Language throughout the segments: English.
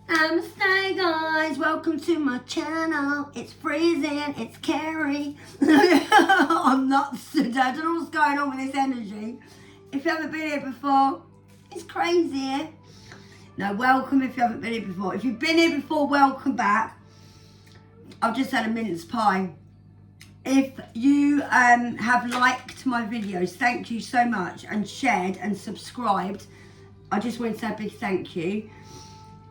Namaste guys, welcome to my channel. It's freezing, it's Carrie. I'm nuts today, I don't know what's going on with this energy. If you haven't been here before, it's crazy here. No, welcome if you haven't been here before. If you've been here before, welcome back. I've just had a mince pie. If you have liked my videos, thank you so much, and shared and subscribed, I just want to say a big thank you.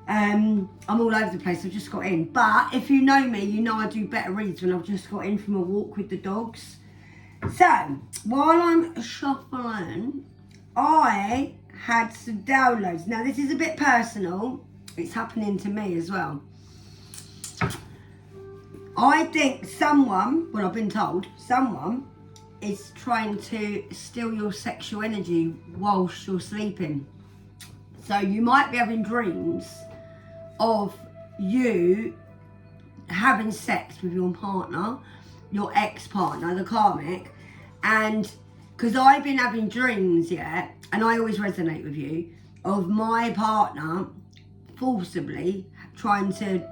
I'm all over the place, I've just got in. But if you know me, you know I do better reads when I've just got in from a walk with the dogs. So, while I'm shuffling, I had some downloads. Now, this is a bit personal. It's happening to me as well. I think someone, well, I've been told, someone is trying to steal your sexual energy whilst you're sleeping. So you might be having dreams of you having sex with your partner, your ex-partner, the karmic, and because I've been having dreams, yeah, and I always resonate with you, of my partner forcibly trying to,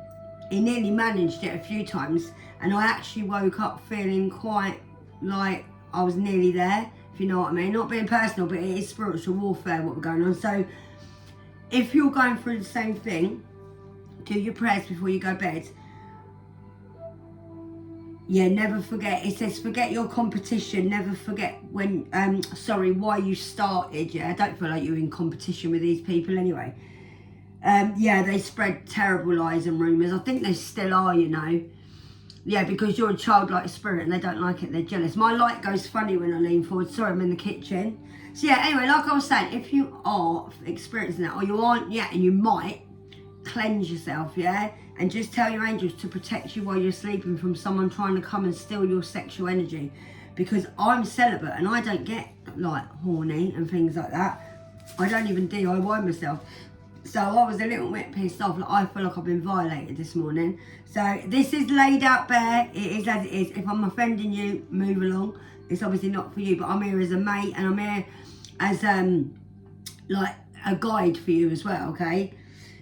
he nearly managed it a few times, and I actually woke up feeling quite like I was nearly there, if you know what I mean. Not being personal, but it is spiritual warfare what we're going on. So if you're going through the same thing, do your prayers before you go to bed. Yeah, never forget. It says forget your competition. Never forget when, why you started. Yeah, I don't feel like you're in competition with these people anyway. Yeah, they spread terrible lies and rumours. I think they still are, you know. Yeah, because you're a childlike spirit and they don't like it, they're jealous. My light goes funny when I lean forward. Sorry, I'm in the kitchen. So yeah, anyway, like I was saying, if you are experiencing that, or you aren't yet, and you might, cleanse yourself, yeah? And just tell your angels to protect you while you're sleeping from someone trying to come and steal your sexual energy. Because I'm celibate and I don't get, like, horny and things like that. I don't even DIY myself. So I was a little bit pissed off. Like, I feel like I've been violated this morning. So this is laid out bare. It is as it is. If I'm offending you, move along. It's obviously not for you, but I'm here as a mate and I'm here as like a guide for you as well, okay?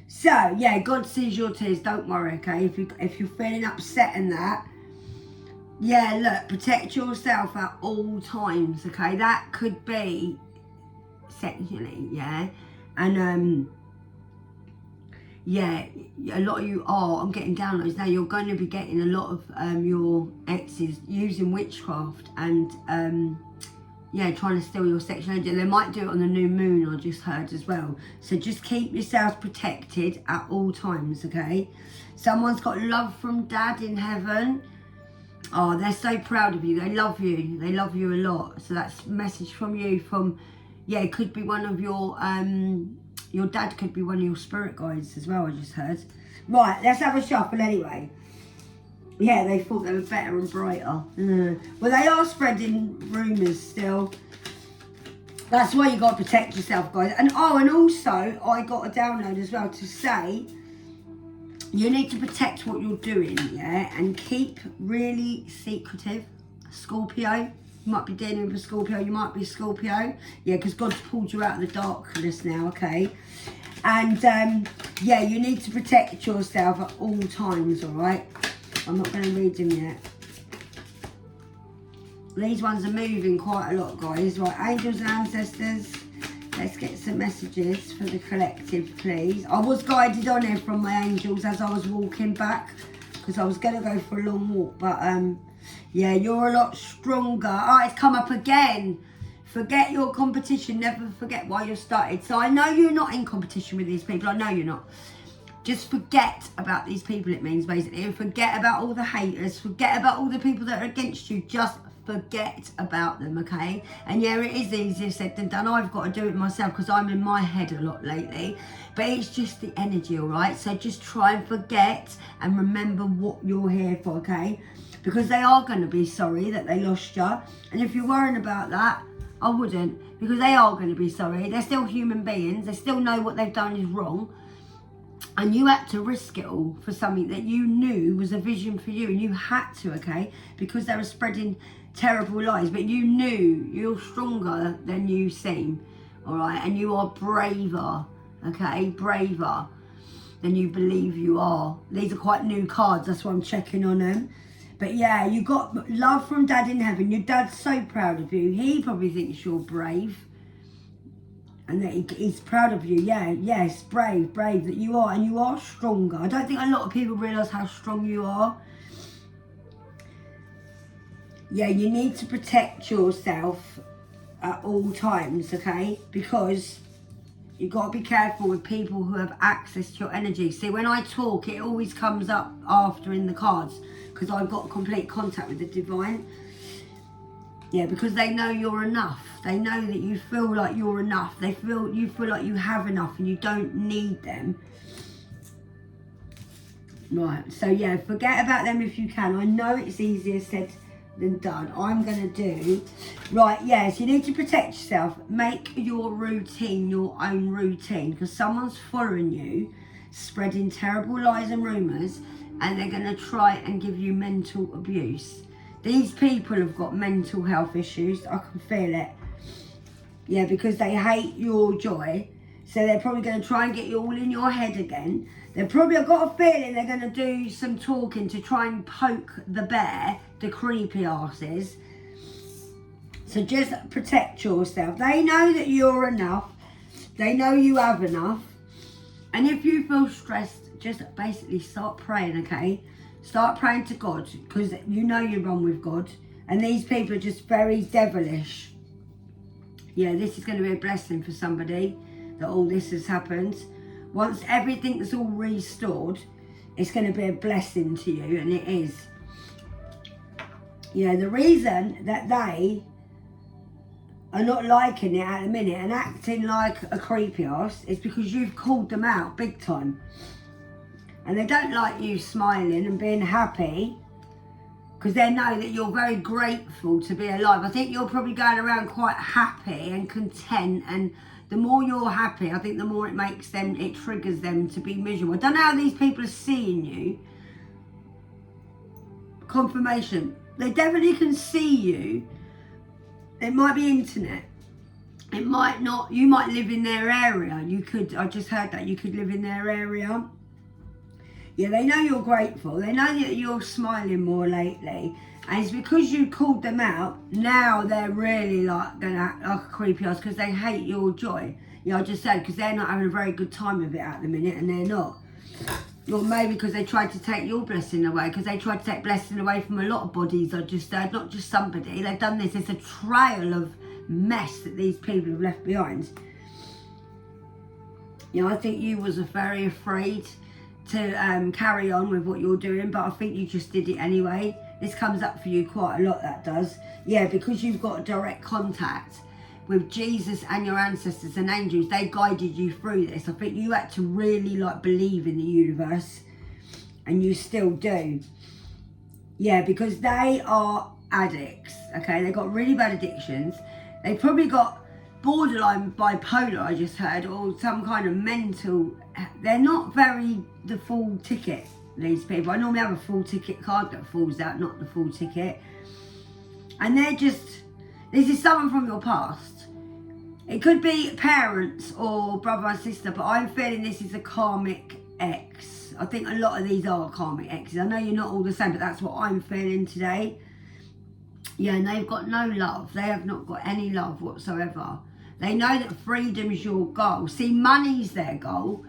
So yeah, God sees your tears, don't worry, okay? If you're feeling upset and that, yeah, look, protect yourself at all times, okay? That could be sexually, yeah? And yeah, a lot of you are, I'm getting downloads now, you're going to be getting a lot of your exes using witchcraft and yeah, trying to steal your sexual energy. They might do it on the new moon, I just heard as well. So just keep yourselves protected at all times, okay? Someone's got love from Dad in heaven. Oh, they're so proud of you. They love you. They love you a lot. So that's a message from you from, yeah, it could be one of your dad could be one of your spirit guides as well, I just heard. Right, let's have a shuffle anyway. Yeah, they thought they were better and brighter. Well, they are spreading rumours still. That's why you got to protect yourself, guys. And oh, and also, I got a download as well to say you need to protect what you're doing, yeah? And keep really secretive. Scorpio. You might be dealing with a Scorpio. You might be a Scorpio. Yeah, because God's pulled you out of the darkness now, okay? And, yeah, you need to protect yourself at all times, all right? I'm not going to read them yet. These ones are moving quite a lot, guys. Right, angels and ancestors. Let's get some messages for the collective, please. I was guided on here from my angels as I was walking back. Because I was going to go for a long walk. But, yeah, you're a lot stronger. Oh, it's come up again. Forget your competition. Never forget why you started. So I know you're not in competition with these people. I know you're not. Just forget about these people, it means, basically. And forget about all the haters. Forget about all the people that are against you. Just forget about them, okay? And yeah, it is easier said than done. I've got to do it myself because I'm in my head a lot lately. But it's just the energy, all right? So just try and forget and remember what you're here for, okay? Because they are going to be sorry that they lost you. And if you're worrying about that, I wouldn't. Because they are going to be sorry. They're still human beings. They still know what they've done is wrong. And you had to risk it all for something that you knew was a vision for you. And you had to, okay? Because they were spreading terrible lies. But you knew you're stronger than you seem. All right? And you are braver, okay? Braver. than you believe you are. These are quite new cards, that's why I'm checking on them. But yeah, you got love from Dad in heaven. Your dad's so proud of you. He probably thinks you're brave. And that he's proud of you. Yeah, yes, brave that you are. And you are stronger. I don't think a lot of people realise how strong you are. Yeah, you need to protect yourself at all times, okay? Because you've got to be careful with people who have access to your energy. See, when I talk, it always comes up after in the cards because I've got complete contact with the divine. Yeah, because they know you're enough. They know that you feel like you're enough. You feel like you have enough and you don't need them. Right, so yeah, forget about them if you can. I know it's easier said than done. I'm going to do... Right, yes, you need to protect yourself. Make your routine your own routine because someone's following you, spreading terrible lies and rumours, and they're going to try and give you mental abuse. These people have got mental health issues. I can feel it. Yeah, because they hate your joy. So they're probably going to try and get you all in your head again. They've probably got a feeling they're going to do some talking to try and poke the bear, the creepy asses. So just protect yourself. They know that you're enough. They know you have enough. And if you feel stressed, just basically start praying, okay? Start praying to God because you know you run with God. And these people are just very devilish. Yeah, this is going to be a blessing for somebody that all this has happened. Once everything's all restored, it's going to be a blessing to you, and it is. Yeah, the reason that they are not liking it at the minute and acting like a creepy ass is because you've called them out big time. And they don't like you smiling and being happy because they know that you're very grateful to be alive. I think you're probably going around quite happy and content, and the more you're happy, I think the more it triggers them to be miserable. I don't know how these people are seeing you. Confirmation. They definitely can see you. It might be internet. It might not. You might live in their area. I just heard that. You could live in their area. Yeah, they know you're grateful. They know that you're smiling more lately. And it's because you called them out, now they're really like going to act like a creepy ass because they hate your joy. Yeah, I just said, because they're not having a very good time of it at the minute, and they're not. Or maybe because they tried to take your blessing away, because they tried to take blessing away from a lot of bodies, I just said, not just somebody. They've done this. It's a trail of mess that these people have left behind. You know, I think you was very afraid to carry on with what you're doing, but I think you just did it anyway. This comes up for you quite a lot, that does. Yeah, because you've got direct contact with Jesus and your ancestors and angels. They guided you through this. I think you had to really believe in the universe, and you still do. Yeah, because they are addicts, okay? They've got really bad addictions. They probably got borderline bipolar, I just heard, or some kind of mental. They're not very the full ticket, these people. I normally have a full ticket card that falls out, not the full ticket. And they're just, this is someone from your past. It could be parents or brother and sister, but I'm feeling this is a karmic ex. I think a lot of these are karmic exes. I know you're not all the same, but that's what I'm feeling today. Yeah, and they've got no love. They have not got any love whatsoever. They know that freedom's your goal. See, money's their goal.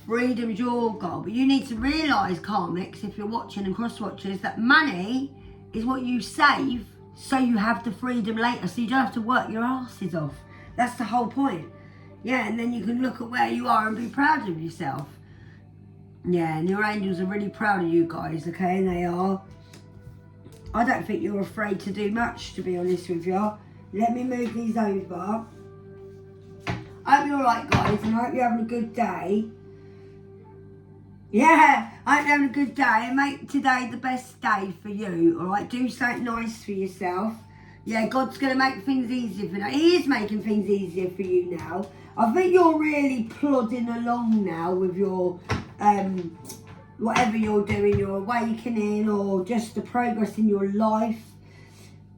Freedom's your goal. But you need to realise, karmics, if you're watching and cross-watchers, that money is what you save so you have the freedom later. So you don't have to work your asses off. That's the whole point. Yeah, and then you can look at where you are and be proud of yourself. Yeah, and your angels are really proud of you guys, okay? And they are. I don't think you're afraid to do much, to be honest with you. Let me move these over. I hope you're alright, guys, and I hope you're having a good day. Yeah, I hope you're having a good day, and make today the best day for you, alright? Do something nice for yourself. Yeah, God's going to make things easier for you. He is making things easier for you now. I think you're really plodding along now with your, whatever you're doing, your awakening or just the progress in your life.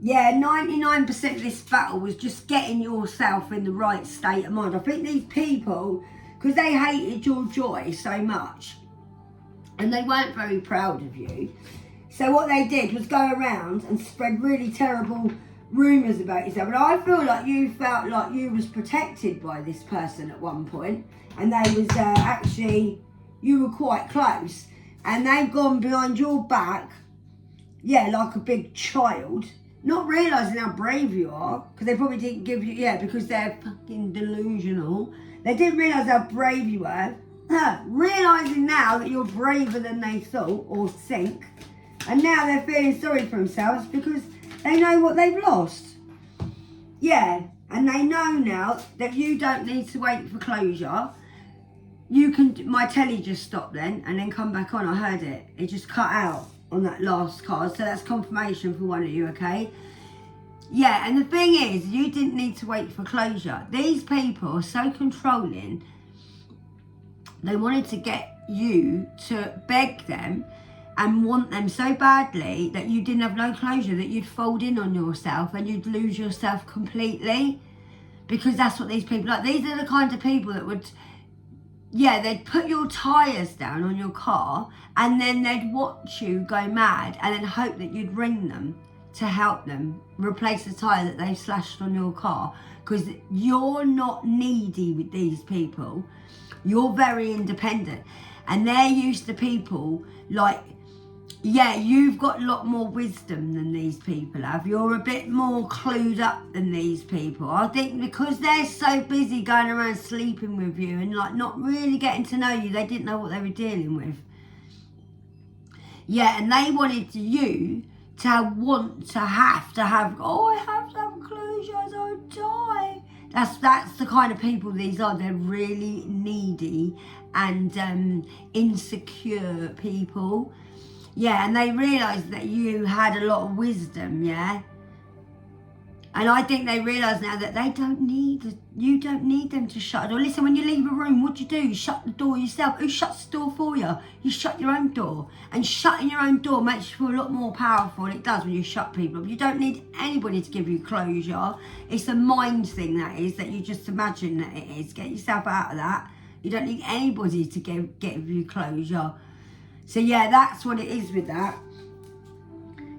Yeah, 99% of this battle was just getting yourself in the right state of mind. I think these people, because they hated your joy so much, and they weren't very proud of you. So what they did was go around and spread really terrible rumours about yourself. And I feel like you felt like you was protected by this person at one point, and they was actually, you were quite close, and they've gone behind your back, yeah, like a big child, not realising how brave you are, because they probably didn't give you, yeah, because they're fucking delusional. They didn't realise how brave you were. Realising now that you're braver than they thought or think, and now they're feeling sorry for themselves because they know what they've lost. Yeah, and they know now that you don't need to wait for closure. You can, my telly just stopped then and then come back on. I heard it. It just cut out on that last card. So that's confirmation for one of you, okay? Yeah, and the thing is, you didn't need to wait for closure. These people are so controlling. They wanted to get you to beg them and want them so badly that you didn't have no closure, that you'd fold in on yourself and you'd lose yourself completely. Because that's what these people are. These are the kind of people that would, yeah, they'd put your tyres down on your car and then they'd watch you go mad and then hope that you'd ring them to help them replace the tyre that they've slashed on your car. Because you're not needy with these people. You're very independent. And they're used to people like, yeah, you've got a lot more wisdom than these people have. You're a bit more clued up than these people. I think because they're so busy going around sleeping with you and like not really getting to know you, they didn't know what they were dealing with. Yeah, and they wanted you to have, oh, I have to have closure, I don't die. That's the kind of people these are. They're really needy and insecure people. Yeah, and they realised that you had a lot of wisdom, yeah? And I think they realise now that you don't need them to shut the door. Listen, when you leave a room, what do? You shut the door yourself. Who shuts the door for you? You shut your own door. And shutting your own door makes you feel a lot more powerful, and it does when you shut people up. You don't need anybody to give you closure. It's a mind thing, that is, that you just imagine that it is. Get yourself out of that. You don't need anybody to give you closure. So yeah, that's what it is with that.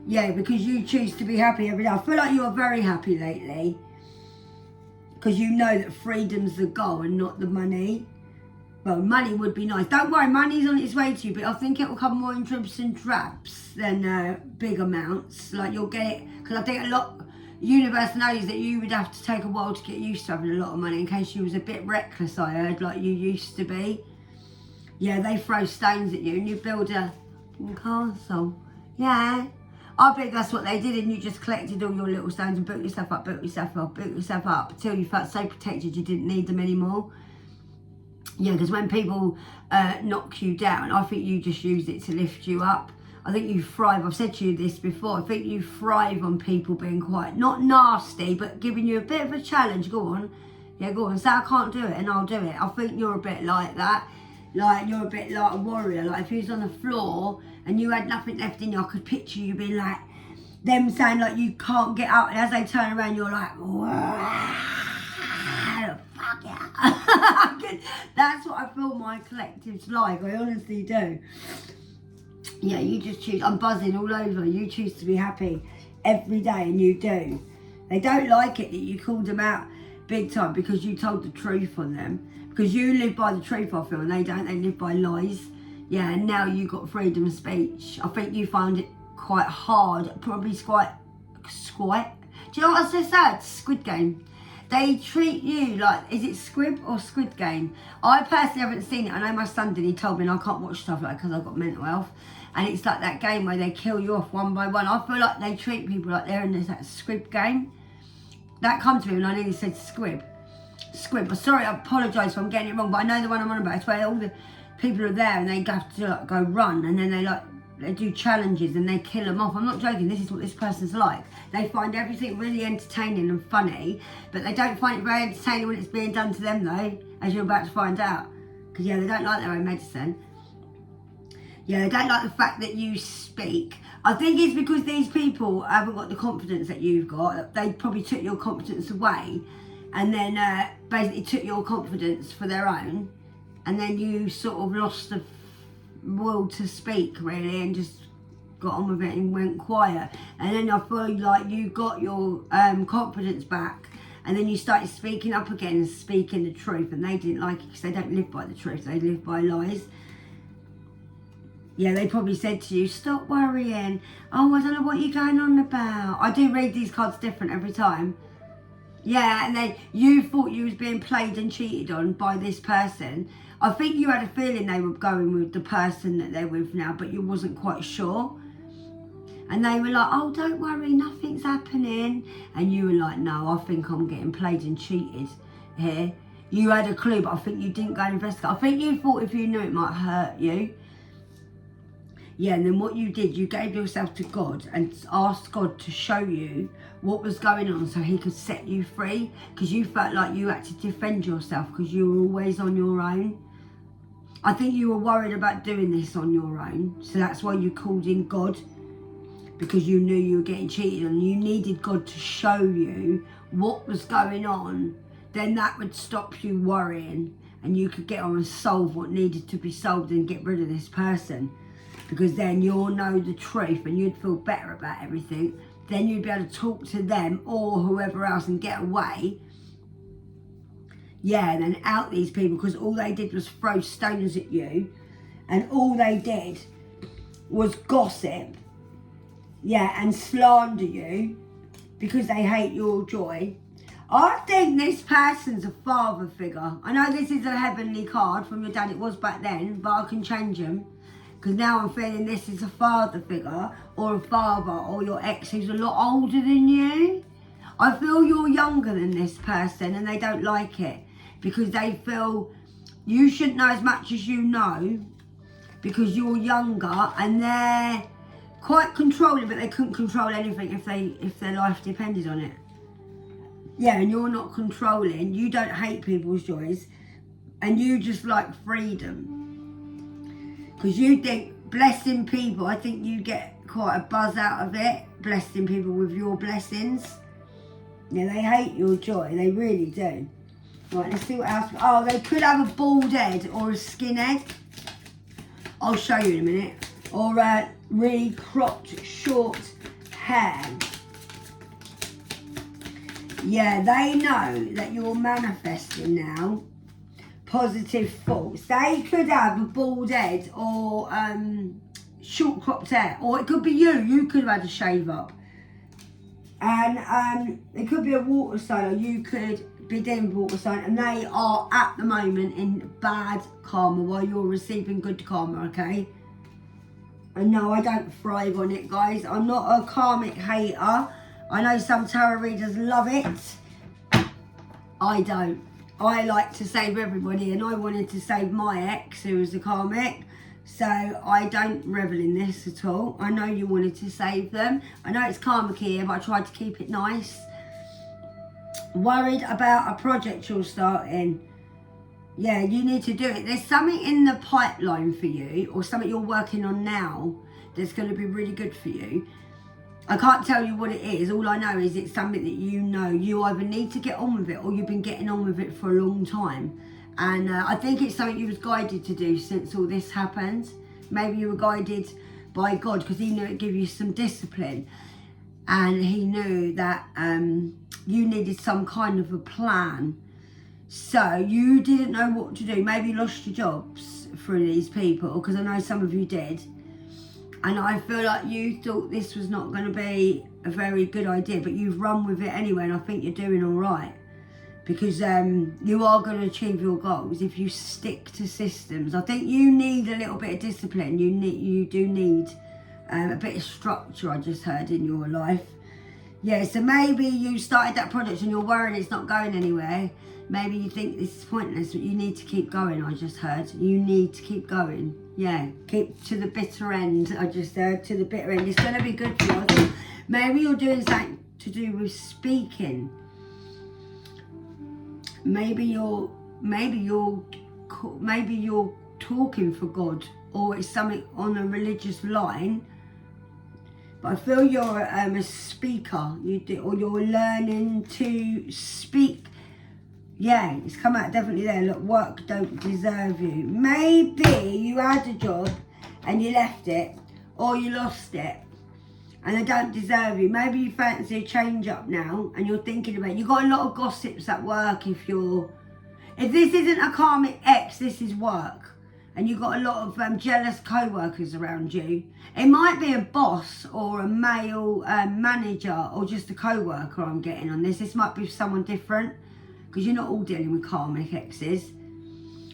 Yeah, because you choose to be happy every day. I feel like you're very happy lately. Because you know that freedom's the goal and not the money. Well, money would be nice. Don't worry, money's on its way to you. But I think it will come more in dribs and drabs than big amounts. Like you'll get it. Because I think the universe knows that you would have to take a while to get used to having a lot of money. In case you was a bit reckless, I heard, like you used to be. Yeah, they throw stones at you and you build a castle. Yeah. I bet that's what they did, and you just collected all your little stones and built yourself up until you felt so protected you didn't need them anymore. Yeah, because when people knock you down, I think you just use it to lift you up. I think you thrive. I've said to you this before. I think you thrive on people being quite, not nasty, but giving you a bit of a challenge. Go on. Yeah, go on. Say I can't do it and I'll do it. I think you're a bit like that. Like, you're a bit like a warrior. Like, if you was on the floor and you had nothing left in you, I could picture you being like, them saying, like, you can't get up. And as they turn around, you're like, fuck yeah. That's what I feel my collective's like. I honestly do. Yeah, you just choose. I'm buzzing all over. You choose to be happy every day, and you do. They don't like it that you called them out big time because you told the truth on them. Because you live by the truth, I feel, and they don't. They live by lies. Yeah, and now you got freedom of speech. I think you find it quite hard, probably quite. Do you know what I just said? Squid Game. They treat you like, is it Squib or Squid Game? I personally haven't seen it. I know my son did. He told me, and I can't watch stuff like that because I've got mental health. And it's like that game where they kill you off one by one. I feel like they treat people like they're in that Squid Game. That comes to me when I nearly said Squib. Squib. Sorry, I apologise if I'm getting it wrong, but I know the one I'm on about. It's where all the people are there and they have to like go run, and then they do challenges and they kill them off. I'm not joking, this is what this person's like. They find everything really entertaining and funny, but they don't find it very entertaining when it's being done to them though, as you're about to find out. Because yeah, they don't like their own medicine. Yeah, they don't like the fact that you speak. I think it's because these people haven't got the confidence that you've got. They probably took your confidence away and then basically took your confidence for their own. And then you sort of lost the will to speak, really, and just got on with it and went quiet. And then I feel like you got your confidence back, and then you started speaking up again and speaking the truth, and they didn't like it because they don't live by the truth, they live by lies. Yeah, they probably said to you, stop worrying. Oh, I don't know what you're going on about. I do read these cards different every time. Yeah, and then you thought you was being played and cheated on by this person. I think you had a feeling they were going with the person that they're with now, but you wasn't quite sure. And they were like, oh, don't worry, nothing's happening. And you were like, no, I think I'm getting played and cheated here. You had a clue, but I think you didn't go and investigate. I think you thought if you knew it might hurt you. Yeah, and then what you did, you gave yourself to God and asked God to show you what was going on so he could set you free, because you felt like you had to defend yourself because you were always on your own. I think you were worried about doing this on your own, so that's why you called in God, because you knew you were getting cheated on. You needed God to show you what was going on. Then that would stop you worrying and you could get on and solve what needed to be solved and get rid of this person. Because then you'll know the truth and you'd feel better about everything. Then you'd be able to talk to them or whoever else and get away. Yeah, and then out these people, because all they did was throw stones at you, and all they did was gossip, yeah, and slander you because they hate your joy. I think this person's a father figure. I know this is a heavenly card from your dad, it was back then, but I can change them. Because now I'm feeling this is a father figure or a father or your ex who's a lot older than you. I feel you're younger than this person and they don't like it because they feel you shouldn't know as much as you know because you're younger, and they're quite controlling, but they couldn't control anything if their life depended on it. Yeah, and you're not controlling. You don't hate people's joys and you just like freedom. Because you think blessing people, I think you get quite a buzz out of it, blessing people with your blessings. Yeah, they hate your joy, they really do. Right, let's see what else. Oh, they could have a bald head or a skinhead. I'll show you in a minute. Or a really cropped, short hair. Yeah, they know that you're manifesting now. Positive thoughts. They could have a bald head or short cropped hair, or it could be you. You could have had a shave up, and it could be a water sign, or you could be dealing with water sign, and they are at the moment in bad karma while you're receiving good karma. Okay. And no, I don't thrive on it, guys. I'm not a karmic hater. I know some tarot readers love it. I don't. I like to save everybody, and I wanted to save my ex, who was a karmic, so I don't revel in this at all. I know you wanted to save them. I know it's karmic here, but I tried to keep it nice. Worried about a project you're starting. Yeah, you need to do it. There's something in the pipeline for you, or something you're working on now that's going to be really good for you. I can't tell you what it is. All I know is it's something that you know you either need to get on with it or you've been getting on with it for a long time. And I think it's something you was guided to do since all this happened. Maybe you were guided by God because he knew it'd give you some discipline. And he knew that you needed some kind of a plan. So you didn't know what to do. Maybe you lost your jobs through these people, because I know some of you did. And I feel like you thought this was not going to be a very good idea, but you've run with it anyway, and I think you're doing all right. Because you are going to achieve your goals if you stick to systems. I think you need a little bit of discipline. You do need a bit of structure, I just heard, in your life. Yeah, so maybe you started that project and you're worried it's not going anywhere. Maybe you think this is pointless, but you need to keep going, I just heard. You need to keep going. Yeah, keep to the bitter end, I just heard, to the bitter end. It's going to be good for you. I think maybe you're doing something to do with speaking. Maybe you're talking for God, or it's something on a religious line. But I feel you're a speaker, or you're learning to speak. Yeah, it's come out definitely there. Look, work don't deserve you. Maybe you had a job and you left it, or you lost it, and they don't deserve you. Maybe you fancy a change up now, and you're thinking about it. You've got a lot of gossips at work if this isn't a karmic ex, this is work. And you've got a lot of jealous co-workers around you. It might be a boss or a male manager or just a co-worker I'm getting on this. This might be someone different, because you're not all dealing with karmic exes.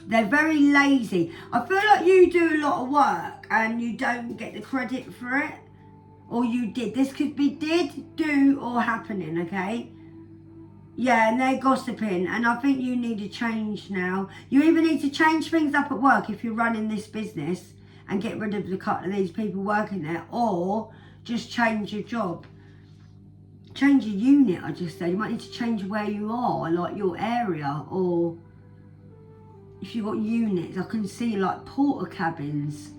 They're very lazy. I feel like you do a lot of work and you don't get the credit for it. Or you did. This could be did, do, or happening, okay? Yeah, and they're gossiping, and I think you need a change now. You either need to change things up at work if you're running this business and get rid of the couple of these people working there, or just change your job. Change your unit, I just said. You might need to change where you are, like your area, or if you've got units, I can see like porter cabins.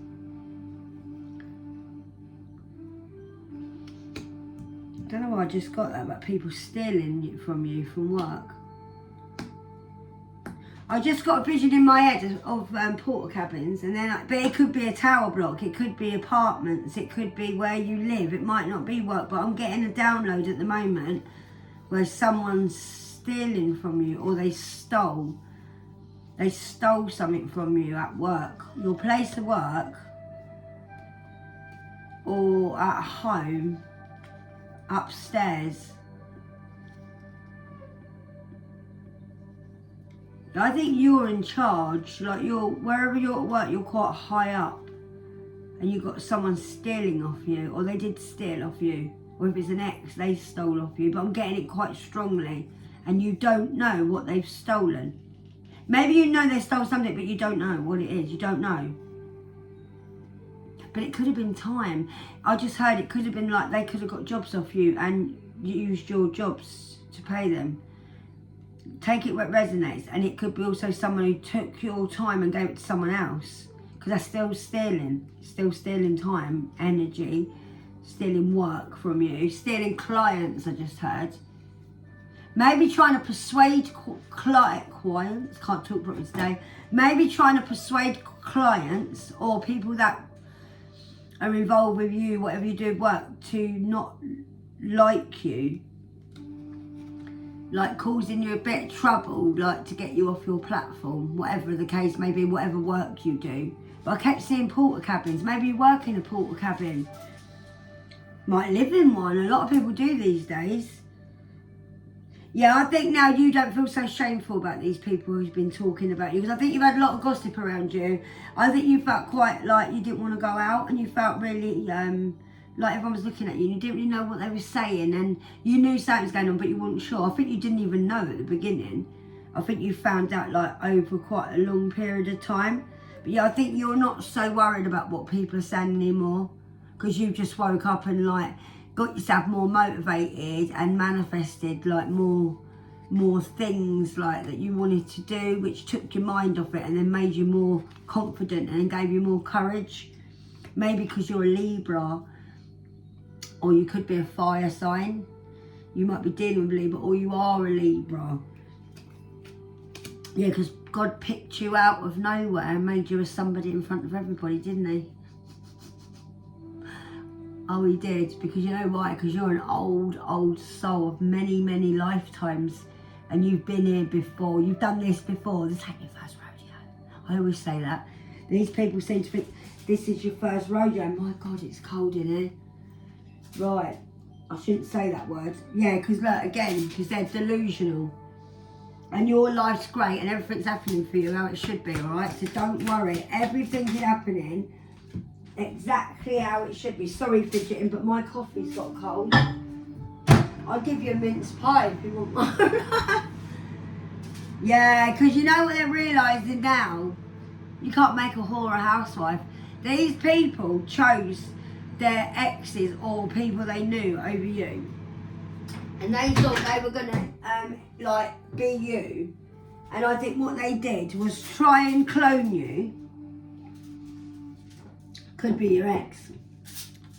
I don't know why I just got that about people stealing from you from work. I just got a vision in my head of porter cabins, and then, but it could be a tower block, it could be apartments, it could be where you live. It might not be work, but I'm getting a download at the moment where someone's stealing from you, or they stole something from you at work, your place of work, or at home. Upstairs. I think you're in charge, like wherever you're at work, you're quite high up, and you've got someone stealing off you, or they did steal off you, or if it's an ex, they stole off you, but I'm getting it quite strongly, and you don't know what they've stolen. Maybe you know they stole something, but you don't know what it is, you don't know. But it could have been time. I just heard it could have been like they could have got jobs off you and you used your jobs to pay them. Take it where it resonates. And it could be also someone who took your time and gave it to someone else. Because that's still stealing. Still stealing time, energy, stealing work from you, stealing clients, I just heard. Maybe trying to persuade clients, can't talk properly today. Maybe trying to persuade clients or people that are involved with you, whatever you do at work, to not like you, like causing you a bit of trouble, like to get you off your platform, whatever the case may be, whatever work you do. But I kept seeing porter cabins. Maybe you work in a porter cabin, might live in one. A lot of people do these days. Yeah, I think now you don't feel so shameful about these people who's been talking about you, because I think you've had a lot of gossip around you. I think you felt quite like you didn't want to go out, and you felt really like everyone was looking at you and you didn't really know what they were saying, and you knew something was going on but you weren't sure. I think you didn't even know at the beginning. I think you found out like over quite a long period of time. But yeah, I think you're not so worried about what people are saying anymore, because you just woke up and like got yourself more motivated and manifested like more things like that you wanted to do, which took your mind off it and then made you more confident and gave you more courage. Maybe because you're a Libra, or you could be a fire sign. You might be dealing with Libra, or you are a Libra. Yeah, because God picked you out of nowhere and made you as somebody in front of everybody, didn't he? Oh, he did, because you know why? Because you're an old soul of many lifetimes, and you've been here before. You've done this before. This ain't your first rodeo. I always say that. These people seem to think this is your first rodeo. My God, it's cold in here. Right, I shouldn't say that word. Yeah, because look, again, because they're delusional. And your life's great and everything's happening for you how it should be, all right? So don't worry. Everything's happening exactly how it should be. Sorry, fidgeting, but my coffee's got cold. I'll give you a mince pie if you want one. Yeah, because you know what they're realising now? You can't make a whore a housewife. These people chose their exes or people they knew over you. And they thought they were going to, like, be you. And I think what they did was try and clone you. Could be your ex,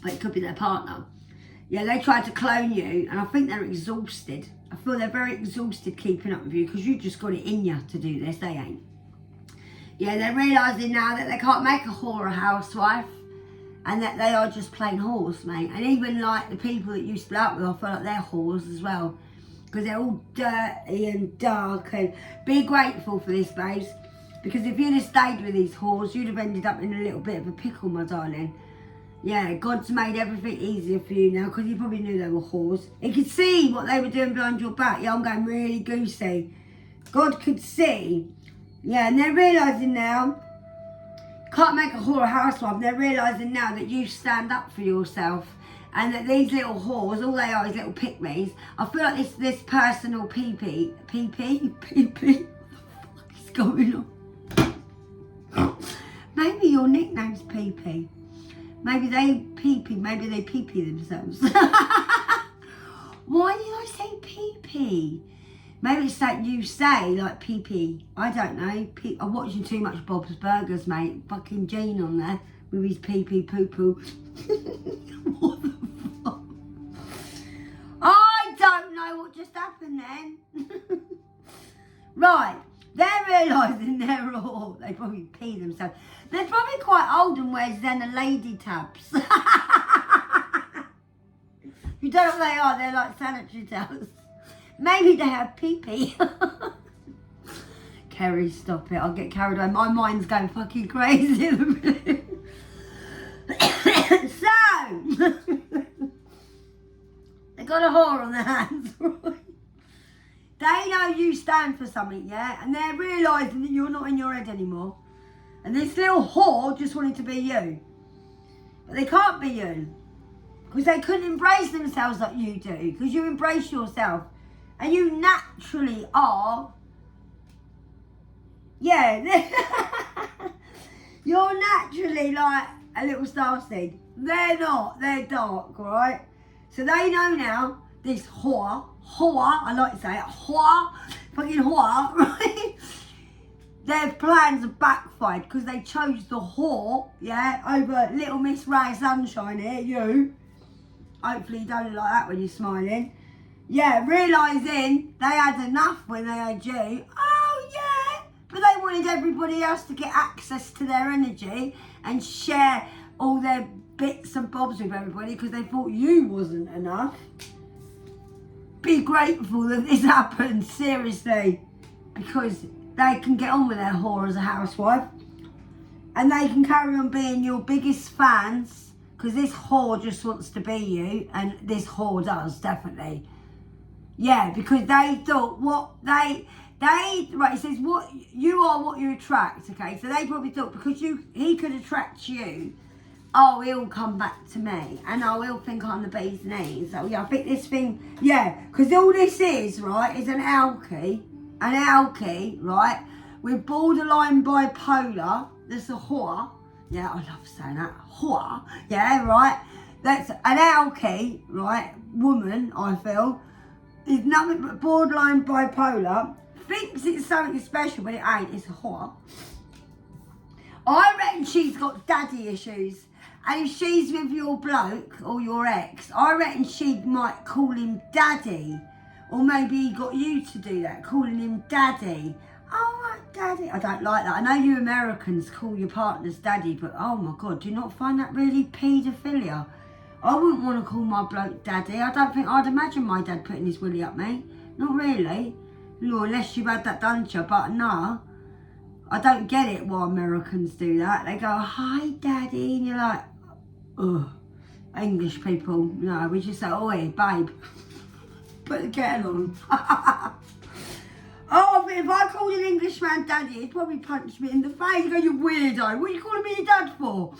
but it could be their partner. Yeah, they tried to clone you, and I think they're exhausted. I feel they're very exhausted keeping up with you, because you just got it in you to do this. They ain't. Yeah, they're realising now that they can't make a whore a housewife. and that they are just plain whores, mate. And even like the people that you split up with, I feel like they're whores as well, because they're all dirty and dark. And be grateful for this, babes, because if you'd have stayed with these whores, you'd have ended up in a little bit of a pickle, my darling. Yeah, God's made everything easier for you now, because you probably knew they were whores. He could see what they were doing behind your back. Yeah, I'm going really goosey. God could see. Yeah, and they're realising now, can't make a whore a housewife. They're realising now that you stand up for yourself, and that these little whores, all they are is little pick-me's. I feel like this personal PP. What the fuck is going on? Maybe your nickname's PP. Maybe they pee-pee themselves. Why did I say pee-pee? Maybe it's like you say, like pee-pee. I don't know. I'm watching too much Bob's Burgers, mate. Fucking Gene on there with his pee-pee poo-poo. What the fuck? I don't know what just happened then. Right. They're realising they're all, they probably pee themselves. They're probably quite old and wear Zena lady tabs. You don't know what they are, they're like sanitary towels. Maybe they have pee-pee. Kerry, stop it, I'll get carried away. My mind's going fucking crazy. So, they got a whore on their hands, right? They know you stand for something, yeah? And they're realising that you're not in your head anymore. And this little whore just wanted to be you. But they can't be you. Because they couldn't embrace themselves like you do. Because you embrace yourself. And you naturally are... Yeah. You're naturally like a little starseed. They're not. They're dark, right? So they know now, this whore, I like to say it, fucking whore, right? Their plans have backfired because they chose the whore, yeah, over little Miss Ray Sunshine here, you. Hopefully you don't look like that when you're smiling. Yeah, realising they had enough when they had you. Oh, yeah. But they wanted everybody else to get access to their energy and share all their bits and bobs with everybody because they thought you wasn't enough. Be grateful that this happened, seriously, because they can get on with their whore as a housewife and they can carry on being your biggest fans because this whore just wants to be you, and this whore does, definitely. Yeah, because they thought right, it says what you are, what you attract, okay? So they probably thought because he could attract you, oh, he'll come back to me, and oh, he'll think I'm the bee's knees. So yeah, I think this thing, yeah, because all this is, right, is an alkie, right, with borderline bipolar. That's a whore. Yeah, I love saying that, whore. Yeah, right. That's an alkie, right, woman, I feel, is nothing but borderline bipolar, thinks it's something special, but it ain't, it's a whore. I reckon she's got daddy issues. And if she's with your bloke or your ex, I reckon she might call him daddy. Or maybe he got you to do that, calling him daddy. Oh, right, daddy. I don't like that. I know you Americans call your partners daddy, but oh my God, do you not find that really paedophilia? I wouldn't want to call my bloke daddy. I don't think I'd imagine my dad putting his willy up me. Not really. No, unless you've had that done to you, but no. I don't get it why Americans do that. They go, hi daddy, and you're like, ugh. English people, you know, we just say, oi, babe, put the kettle on. Oh, but if I called an Englishman daddy, he'd probably punch me in the face. He'd go, you weirdo, what are you calling me your dad for?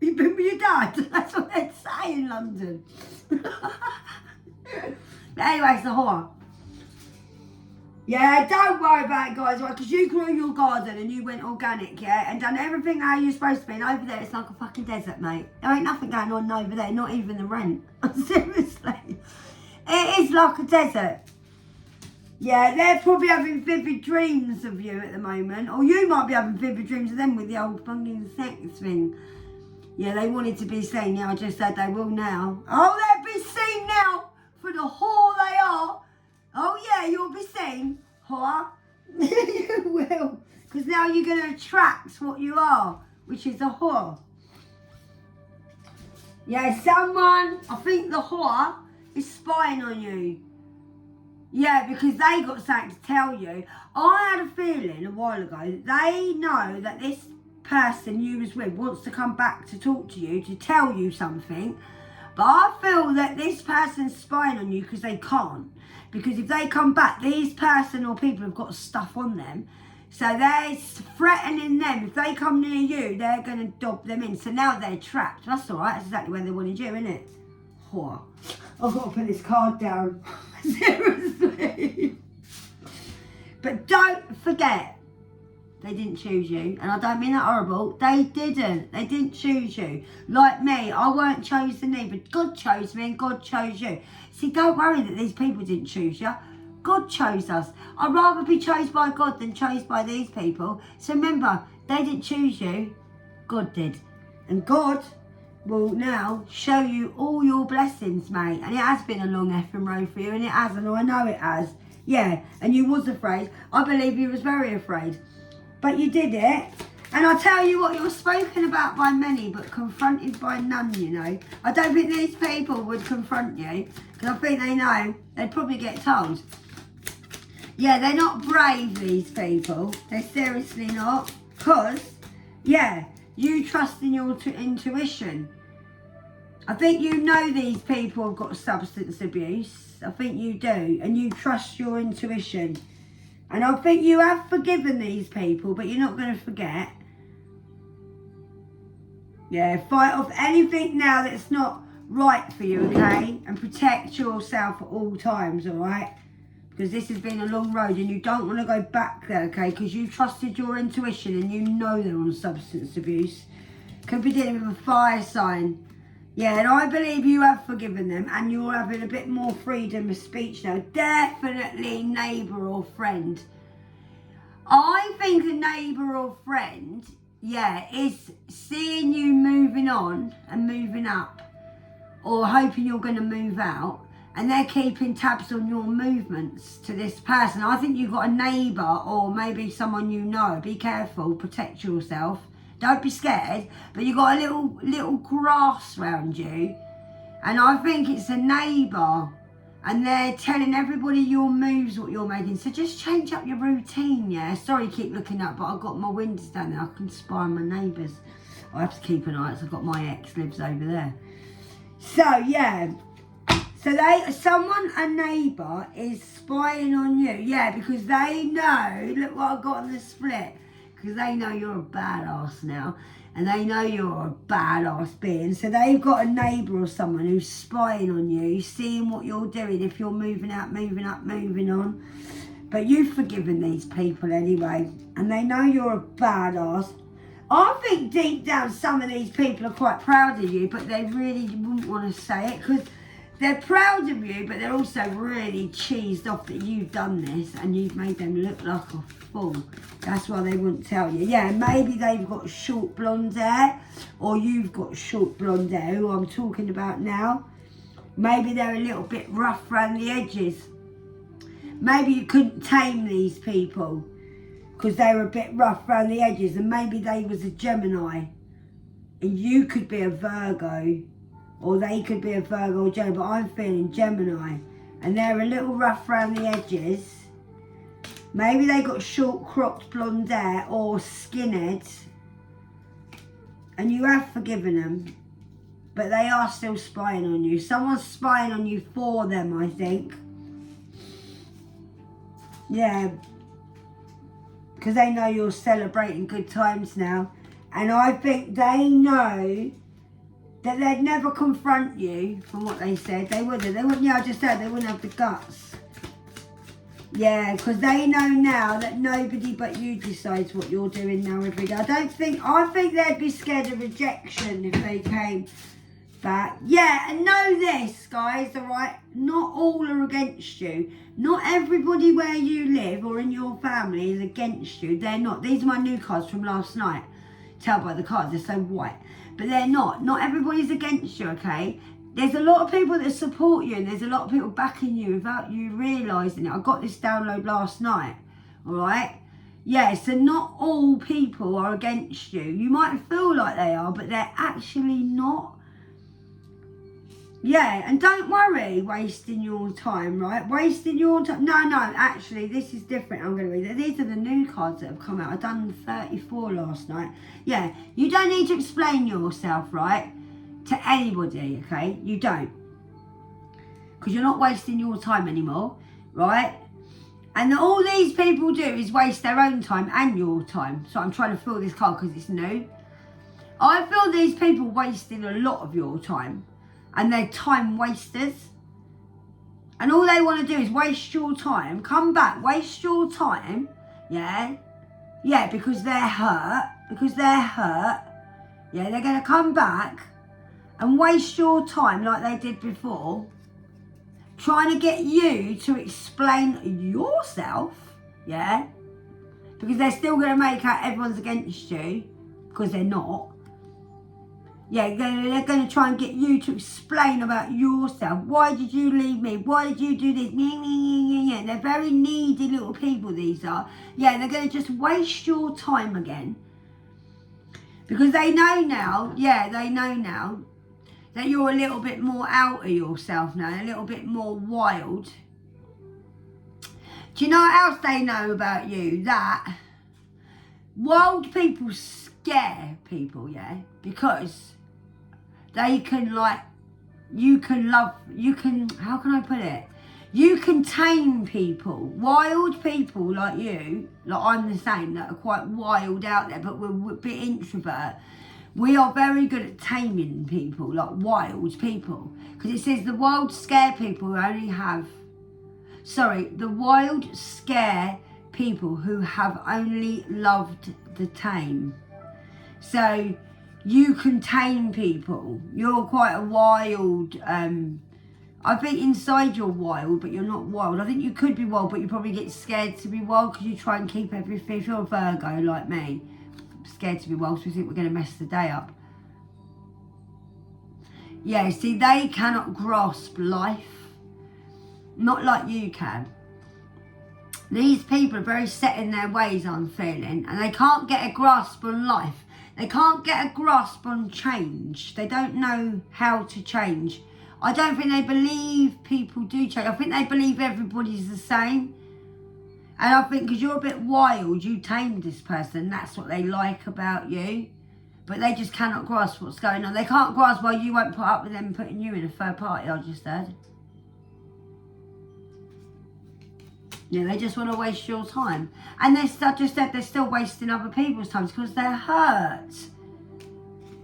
You've been with your dad? That's what they'd say in London. But anyway, it's a whore. Yeah, don't worry about it, guys, right? Because you grew your garden and you went organic, yeah, and done everything how you're supposed to be. And over there, it's like a fucking desert, mate. There ain't nothing going on over there, not even the rent. Seriously. It is like a desert. Yeah, they're probably having vivid dreams of you at the moment. Or you might be having vivid dreams of them with the old fucking sex thing. Yeah, they wanted to be seen. Yeah, I just said they will now. Oh, they'll be seen now for the whore they are. Oh yeah, you'll be seen, whore. You will. Because now you're going to attract what you are, which is a whore. Yeah, someone, I think the whore is spying on you. Yeah, because they got something to tell you. I had a feeling a while ago that they know that this person you was with wants to come back to talk to you, to tell you something. But I feel that this person's spying on you because they can't. Because if they come back, these person or people have got stuff on them. So they're threatening them. If they come near you, they're going to dob them in. So now they're trapped. That's all right. That's exactly where they wanted you, isn't it? Whore. I've got to put this card down. Seriously. But don't forget, they didn't choose you. And I don't mean that horrible. They didn't. They didn't choose you. Like me, I weren't chosen either. God chose me and God chose you. See, don't worry that these people didn't choose you. God chose us. I'd rather be chosen by God than chosen by these people. So remember, they didn't choose you. God did. And God will now show you all your blessings, mate. And it has been a long effing road for you, and it has, and I know it has. Yeah, and you was afraid. I believe you was very afraid. But you did it. And I tell you what, you're spoken about by many, but confronted by none, you know. I don't think these people would confront you, because I think they know they'd probably get told. Yeah, they're not brave, these people. They're seriously not. Because, yeah, you trust in your intuition. I think you know these people have got substance abuse. I think you do. And you trust your intuition. And I think you have forgiven these people, but you're not going to forget. Yeah, fight off anything now that's not right for you, okay? And protect yourself at all times, all right? Because this has been a long road and you don't want to go back there, okay? Because you trusted your intuition and you know they're on substance abuse. Could be dealing with a fire sign. Yeah, and I believe you have forgiven them and you're having a bit more freedom of speech now. Definitely neighbour or friend. I think a neighbour or friend, yeah, is seeing you moving on and moving up, or hoping you're going to move out, and they're keeping tabs on your movements to this person. I think you've got a neighbour or maybe someone you know. Be careful, protect yourself. Don't be scared, but you've got a little grass around you, and I think it's a neighbour, and they're telling everybody your moves, what you're making. So just change up your routine, yeah? Sorry, keep looking up, but I've got my windows down there. I can spy on my neighbours. I have to keep an eye, so I've got my ex lives over there. So, yeah. So a neighbour is spying on you. Yeah, because they know, look what I've got on the split. Because they know you're a badass now. And they know you're a badass being. So they've got a neighbour or someone who's spying on you, seeing what you're doing, if you're moving out, moving up, moving on. But you've forgiven these people anyway. And they know you're a badass. I think deep down some of these people are quite proud of you, but they really wouldn't want to say it because they're proud of you, but they're also really cheesed off that you've done this and you've made them look like a fool. That's why they wouldn't tell you. Yeah, maybe they've got short blonde hair, or you've got short blonde hair, who I'm talking about now. Maybe they're a little bit rough around the edges. Maybe you couldn't tame these people because they were a bit rough around the edges, and maybe they was a Gemini and you could be a Virgo, or they could be a Virgo or Gemini, but I'm feeling Gemini, and they're a little rough around the edges. Maybe they got short cropped blonde hair or skinhead, and you have forgiven them, but they are still spying on you. Someone's spying on you for them, I think. Yeah, because they know you're celebrating good times now, and I think they know that they'd never confront you from what they said. They wouldn't, yeah, I just said they wouldn't have the guts. Yeah, because they know now that nobody but you decides what you're doing now every day. I think they'd be scared of rejection if they came back. Yeah, and know this, guys, all right? Not all are against you. Not everybody where you live or in your family is against you. They're not. These are my new cards from last night. Tell by the cards, they're so white. But they're not. Not everybody's against you, okay? There's a lot of people that support you, and there's a lot of people backing you without you realising it. I got this download last night, all right? Yeah, so not all people are against you. You might feel like they are, but they're actually not. Yeah, and don't worry wasting your time, right? Wasting your time. No, actually, this is different. I'm going to read it. These are the new cards that have come out. I've done 34 last night. Yeah, you don't need to explain yourself, right, to anybody, okay? You don't. Because you're not wasting your time anymore, right? And all these people do is waste their own time and your time. So I'm trying to fill this card because it's new. I feel these people wasting a lot of your time. And they're time wasters. And all they want to do is waste your time. Come back, waste your time. Yeah? Yeah, because they're hurt. Yeah, they're going to come back and waste your time like they did before. Trying to get you to explain yourself. Yeah? Because they're still going to make out everyone's against you. Because they're not. Yeah, they're going to try and get you to explain about yourself. Why did you leave me? Why did you do this? Yeah, they're very needy little people, these are. Yeah, they're going to just waste your time again. Because they know now, that you're a little bit more out of yourself now, a little bit more wild. Do you know what else they know about you? That wild people scare people, yeah? Because they can, how can I put it? You can tame people. Wild people like you, like I'm the same, that are quite wild out there, but we're a bit introvert. We are very good at taming people, like wild people. Because it says the wild scare people who only have... the wild scare people who have only loved the tame. So you can tame people. You're quite a wild... I think inside you're wild, but you're not wild. I think you could be wild, but you probably get scared to be wild because you try and keep everything. If you're a Virgo like me, scared to be wild, so we think we're going to mess the day up. Yeah, see, they cannot grasp life. Not like you can. These people are very set in their ways, I'm feeling, and they can't get a grasp on life. They can't get a grasp on change. They don't know how to change. I don't think they believe people do change. I think they believe everybody's the same. And I think because you're a bit wild, you tamed this person. That's what they like about you. But they just cannot grasp what's going on. They can't grasp why you won't put up with them putting you in a third party, I just heard. Yeah, they just want to waste your time. And I just said they're still wasting other people's time because they're hurt.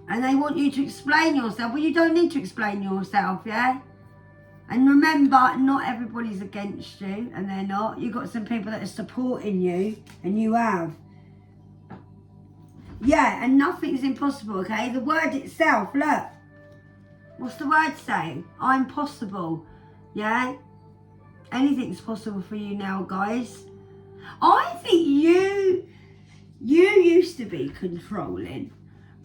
And they want you to explain yourself. Well, you don't need to explain yourself, yeah? And remember, not everybody's against you, and they're not. You've got some people that are supporting you, and you have. Yeah, and nothing's impossible, okay? The word itself, look. What's the word say? I'm possible, yeah? Anything's possible for you now, guys. I think you used to be controlling.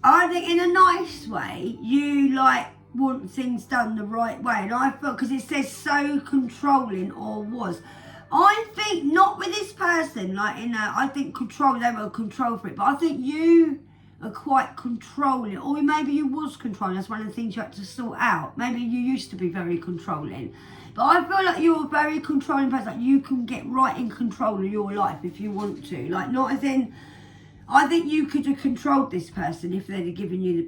I think in a nice way, you want things done the right way. And I felt, because it says so controlling or was. I think not with this person, I think control, they were a control for it. But I think you are quite controlling. Or maybe you was controlling. That's one of the things you had to sort out. Maybe you used to be very controlling. But I feel like you're a very controlling person. Like you can get right in control of your life if you want to. Not as in... I think you could have controlled this person if they'd have given you the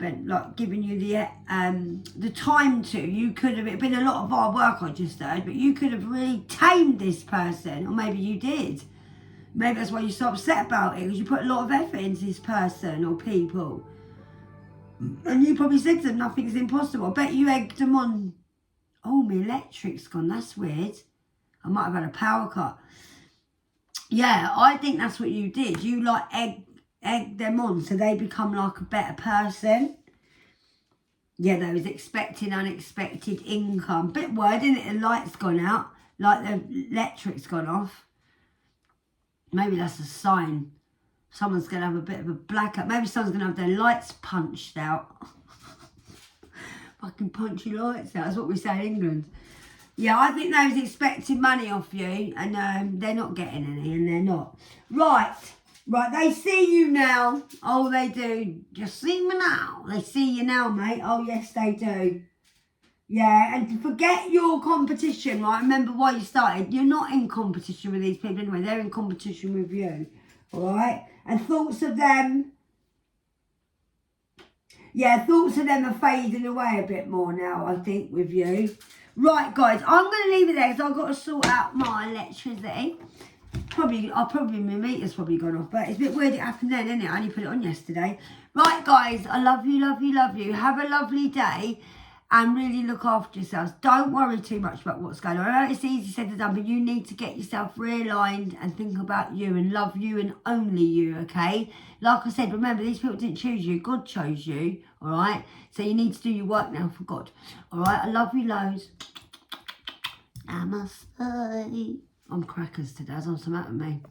time to. You could have, it'd been a lot of hard work, I just heard, but you could have really tamed this person, or maybe you did. Maybe that's why you're so upset about it, because you put a lot of effort into this person or people. And you probably said to them, nothing's impossible. I bet you egged them on. Oh, my electric's gone, that's weird. I might have had a power cut. Yeah, I think that's what you did. You egg them on so they become like a better person. Yeah, they was expecting unexpected income. Bit weird, isn't it? The light's gone out, like the electric's gone off. Maybe that's a sign someone's going to have a bit of a blackout. Maybe someone's going to have their lights punched out. Fucking punchy lights out, that's what we say in England. Yeah, I think they was expecting money off you, and they're not getting any, and they're not. Right, they see you now. Oh, they do. Just see me now. They see you now, mate. Oh, yes, they do. Yeah, and forget your competition, right? Remember why you started. You're not in competition with these people anyway. They're in competition with you, all right? And thoughts of them, yeah, thoughts of them are fading away a bit more now, I think, with you. Right, guys, I'm going to leave it there because I've got to sort out my electricity. My meter's probably gone off, but it's a bit weird it happened then, isn't it? I only put it on yesterday. Right, guys, I love you, love you, love you. Have a lovely day and really look after yourselves. Don't worry too much about what's going on. I know it's easy said than done, but you need to get yourself realigned and think about you and love you and only you, okay? Like I said, remember, these people didn't choose you. God chose you, all right? So you need to do your work now for God, all right? I love you loads. I must say, I'm crackers today. That's what's the matter with me.